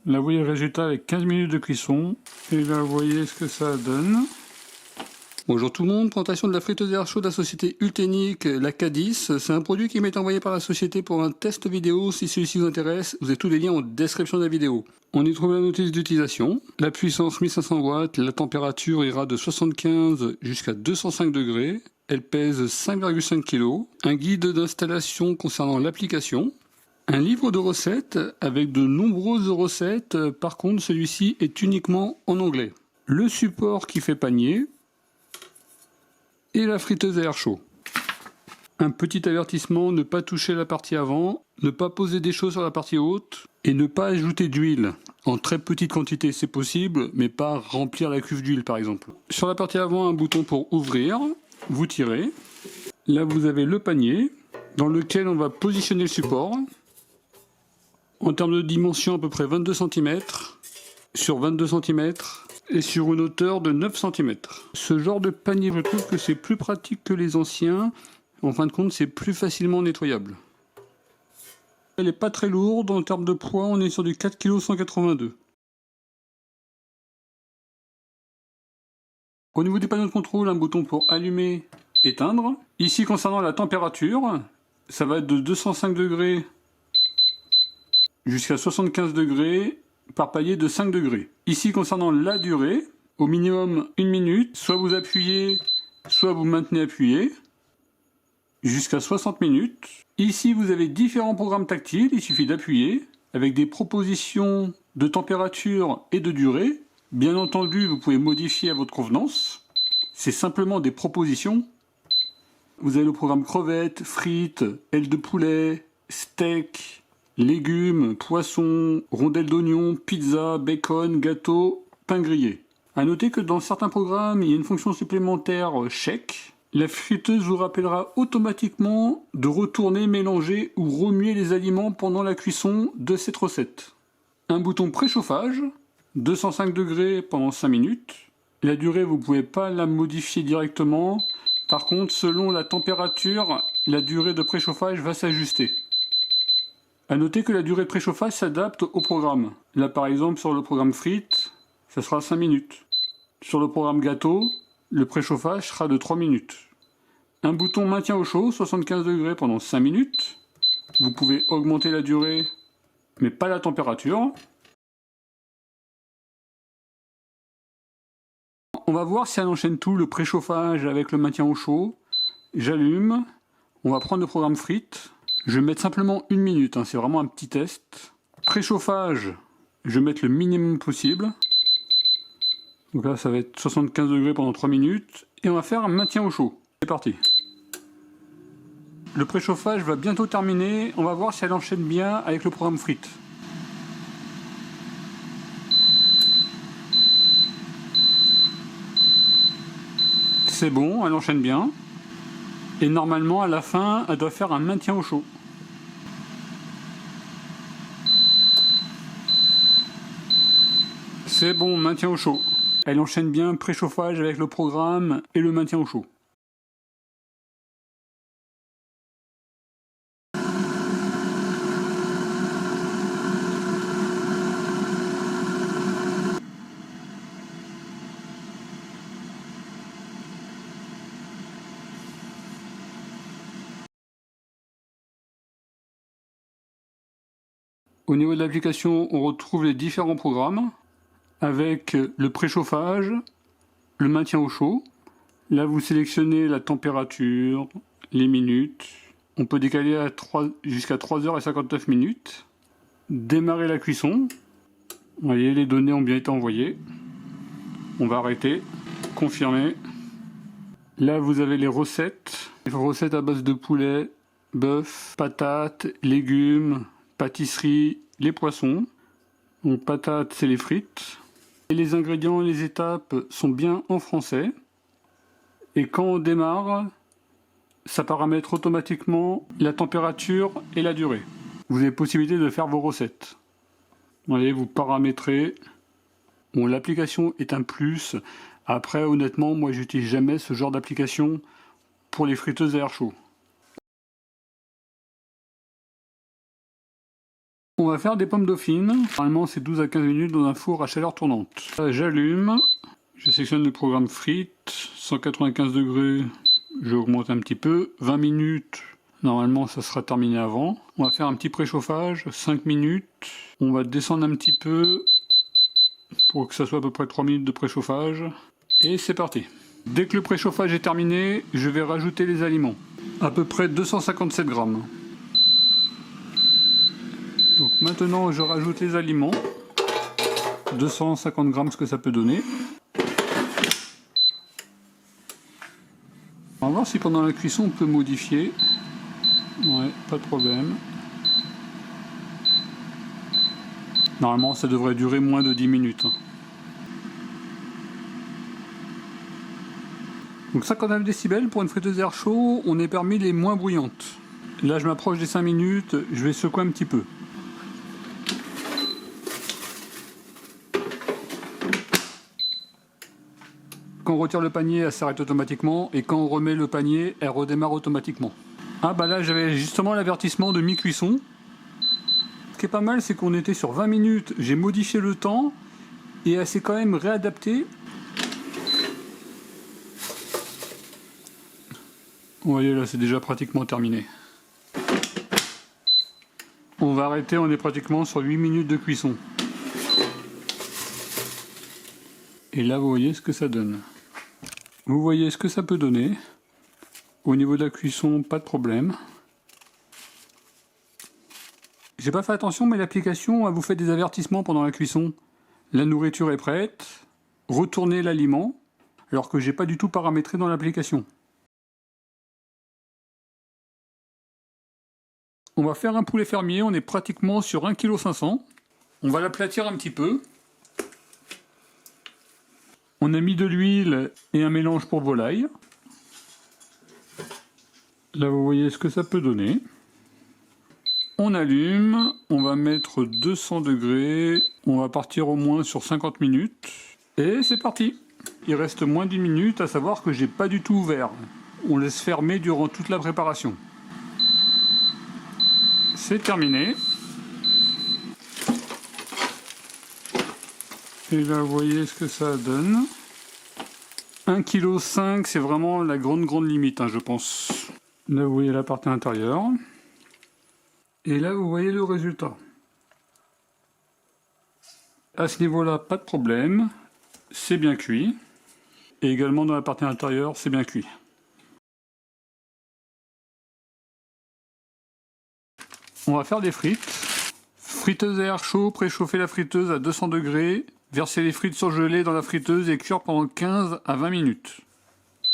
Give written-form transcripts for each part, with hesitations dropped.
Là vous voyez le résultat avec 15 minutes de cuisson. Et là vous voyez ce que ça donne. Bonjour tout le monde, présentation de la friteuse air chaud de la société Ultenic, la K10. C'est un produit qui m'est envoyé par la société pour un test vidéo. Si celui-ci vous intéresse, vous avez tous les liens en description de la vidéo. On y trouve la notice d'utilisation, la puissance 1500 watts, la température ira de 75 jusqu'à 205 degrés, elle pèse 5,5 kg, un guide d'installation concernant l'application, un livre de recettes avec de nombreuses recettes, par contre celui-ci est uniquement en anglais. Le support qui fait panier, et la friteuse à air chaud. Un petit avertissement, ne pas toucher la partie avant, ne pas poser des choses sur la partie haute et ne pas ajouter d'huile. En très petite quantité c'est possible, mais pas remplir la cuve d'huile par exemple. Sur la partie avant, un bouton pour ouvrir, vous tirez. Là vous avez le panier dans lequel on va positionner le support. En termes de dimension, à peu près 22 cm sur 22 cm. Et sur une hauteur de 9 cm. Ce genre de panier, je trouve que c'est plus pratique que les anciens. En fin de compte, c'est plus facilement nettoyable. Elle n'est pas très lourde. En termes de poids, on est sur du 4 kg 182. Au niveau du panneau de contrôle, un bouton pour allumer, éteindre. Ici, concernant la température, ça va être de 205 degrés jusqu'à 75 degrés. Par palier de 5 degrés. Ici concernant la durée, au minimum 1 minute, soit vous appuyez, soit vous maintenez appuyé, jusqu'à 60 minutes. Ici vous avez différents programmes tactiles, il suffit d'appuyer, avec des propositions de température et de durée. Bien entendu, vous pouvez modifier à votre convenance, c'est simplement des propositions. Vous avez le programme crevettes, frites, ailes de poulet, steak, légumes, poissons, rondelles d'oignon, pizza, bacon, gâteau, pain grillé. A noter que dans certains programmes, il y a une fonction supplémentaire chèque. La friteuse vous rappellera automatiquement de retourner, mélanger ou remuer les aliments pendant la cuisson de cette recette. Un bouton préchauffage, 205 degrés pendant 5 minutes. La durée, vous ne pouvez pas la modifier directement. Par contre, selon la température, la durée de préchauffage va s'ajuster. A noter que la durée de préchauffage s'adapte au programme. Là par exemple sur le programme frites, ça sera 5 minutes. Sur le programme gâteau, le préchauffage sera de 3 minutes. Un bouton maintien au chaud, 75 degrés pendant 5 minutes. Vous pouvez augmenter la durée, mais pas la température. On va voir si elle enchaîne tout, le préchauffage avec le maintien au chaud. J'allume. On va prendre le programme frites. Je vais mettre simplement 1 minute, c'est vraiment un petit test. Préchauffage, je vais mettre le minimum possible. Donc là, ça va être 75 degrés pendant 3 minutes. Et on va faire un maintien au chaud. C'est parti. Le préchauffage va bientôt terminer. On va voir si elle enchaîne bien avec le programme frites. C'est bon, elle enchaîne bien. Et normalement, à la fin, elle doit faire un maintien au chaud. C'est bon, maintien au chaud. Elle enchaîne bien préchauffage avec le programme et le maintien au chaud. Au niveau de l'application, on retrouve les différents programmes avec le préchauffage, le maintien au chaud. Là, vous sélectionnez la température, les minutes. On peut décaler jusqu'à 3h59 minutes. Démarrer la cuisson. Vous voyez, les données ont bien été envoyées. On va arrêter. Confirmer. Là, vous avez les recettes. Les recettes à base de poulet, bœuf, patates, légumes, pâtisserie, les poissons. Donc patates, c'est les frites. Et les ingrédients et les étapes sont bien en français. Et quand on démarre, ça paramètre automatiquement la température et la durée. Vous avez possibilité de faire vos recettes. Allez, vous paramétrez. Bon, l'application est un plus. Après, honnêtement, moi, j'utilise jamais ce genre d'application pour les friteuses à air chaud. On va faire des pommes dauphines. Normalement, c'est 12 à 15 minutes dans un four à chaleur tournante. J'allume. Je sélectionne le programme frites. 195 degrés. J'augmente un petit peu. 20 minutes. Normalement, ça sera terminé avant. On va faire un petit préchauffage. 5 minutes. On va descendre un petit peu pour que ça soit à peu près 3 minutes de préchauffage. Et c'est parti. Dès que le préchauffage est terminé, je vais rajouter les aliments. À peu près 257 grammes. Donc maintenant, je rajoute les aliments. 250 grammes, ce que ça peut donner. On va voir si pendant la cuisson, on peut modifier. Ouais, pas de problème. Normalement, ça devrait durer moins de 10 minutes. Donc 59 décibels pour une friteuse à air chaud, on est parmi les moins bruyantes. Là, je m'approche des 5 minutes, je vais secouer un petit peu. Quand on retire le panier, elle s'arrête automatiquement, et quand on remet le panier, elle redémarre automatiquement. Ah bah là, j'avais justement l'avertissement de mi-cuisson. Ce qui est pas mal, c'est qu'on était sur 20 minutes, j'ai modifié le temps, et elle s'est quand même réadaptée. Vous voyez, là, c'est déjà pratiquement terminé. On va arrêter, on est pratiquement sur 8 minutes de cuisson. Et là, vous voyez ce que ça donne. Vous voyez ce que ça peut donner. Au niveau de la cuisson, pas de problème. J'ai pas fait attention, mais l'application vous fait des avertissements pendant la cuisson. La nourriture est prête. Retournez l'aliment, alors que j'ai pas du tout paramétré dans l'application. On va faire un poulet fermier, on est pratiquement sur 1,5 kg. On va l'aplatir un petit peu. On a mis de l'huile et un mélange pour volaille. Là, vous voyez ce que ça peut donner. On allume, on va mettre 200 degrés. On va partir au moins sur 50 minutes. Et c'est parti. Il reste moins d'1 minute, à savoir que j'ai pas du tout ouvert. On laisse fermer durant toute la préparation. C'est terminé. Et là, vous voyez ce que ça donne. 1,5 kg, c'est vraiment la grande limite, hein, je pense. Là, vous voyez la partie intérieure. Et là, vous voyez le résultat. À ce niveau-là, pas de problème. C'est bien cuit. Et également dans la partie intérieure, c'est bien cuit. On va faire des frites. Friteuse à air chaud, préchauffer la friteuse à 200 degrés. Verser les frites surgelées dans la friteuse et cuire pendant 15 à 20 minutes.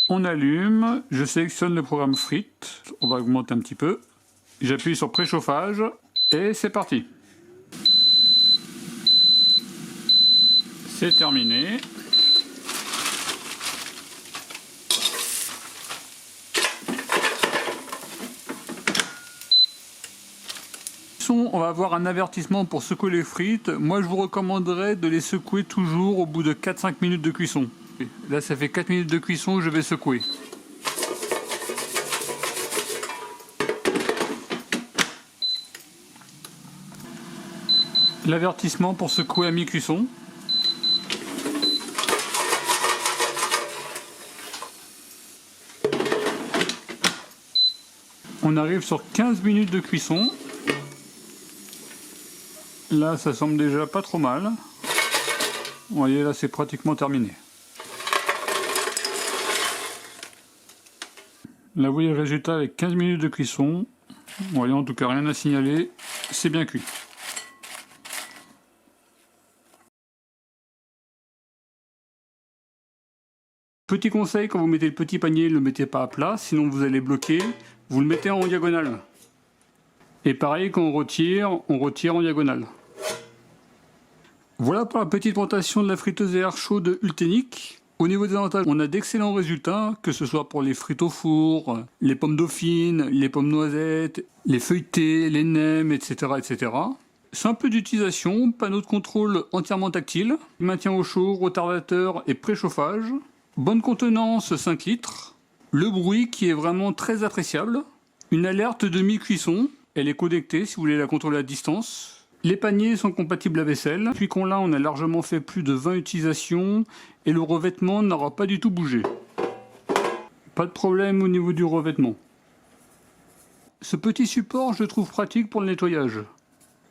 On allume, je sélectionne le programme frites, on va augmenter un petit peu. J'appuie sur préchauffage et c'est parti. C'est terminé. On va avoir un avertissement pour secouer les frites. Moi, je vous recommanderais de les secouer toujours au bout de 4-5 minutes de cuisson. Là, ça fait 4 minutes de cuisson, je vais secouer. L'avertissement pour secouer à mi-cuisson. On arrive sur 15 minutes de cuisson. Là, ça semble déjà pas trop mal. Vous voyez, là, c'est pratiquement terminé. Là, vous voyez le résultat avec 15 minutes de cuisson. Vous voyez, en tout cas, rien à signaler. C'est bien cuit. Petit conseil, quand vous mettez le petit panier, ne le mettez pas à plat, sinon vous allez bloquer. Vous le mettez en diagonale. Et pareil, quand on retire en diagonale. Voilà pour la petite présentation de la friteuse à air chaud de Ultenic. Au niveau des avantages, on a d'excellents résultats, que ce soit pour les frites au four, les pommes dauphines, les pommes noisettes, les feuilletés, les nems, etc. etc. Simple d'utilisation, panneau de contrôle entièrement tactile, maintien au chaud, retardateur et préchauffage. Bonne contenance 5 litres. Le bruit qui est vraiment très appréciable. Une alerte de mi-cuisson. Elle est connectée si vous voulez la contrôler à distance. Les paniers sont compatibles à vaisselle. Depuis qu'on l'a, on a largement fait plus de 20 utilisations et le revêtement n'aura pas du tout bougé. Pas de problème au niveau du revêtement. Ce petit support, je le trouve pratique pour le nettoyage.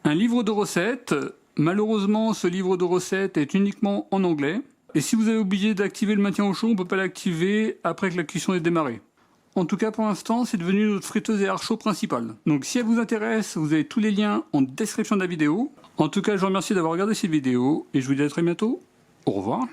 Un livre de recettes. Malheureusement, ce livre de recettes est uniquement en anglais. Et si vous avez oublié d'activer le maintien au chaud, on ne peut pas l'activer après que la cuisson ait démarré. En tout cas, pour l'instant, c'est devenu notre friteuse et air chaud principale. Donc si elle vous intéresse, vous avez tous les liens en description de la vidéo. En tout cas, je vous remercie d'avoir regardé cette vidéo et je vous dis à très bientôt. Au revoir.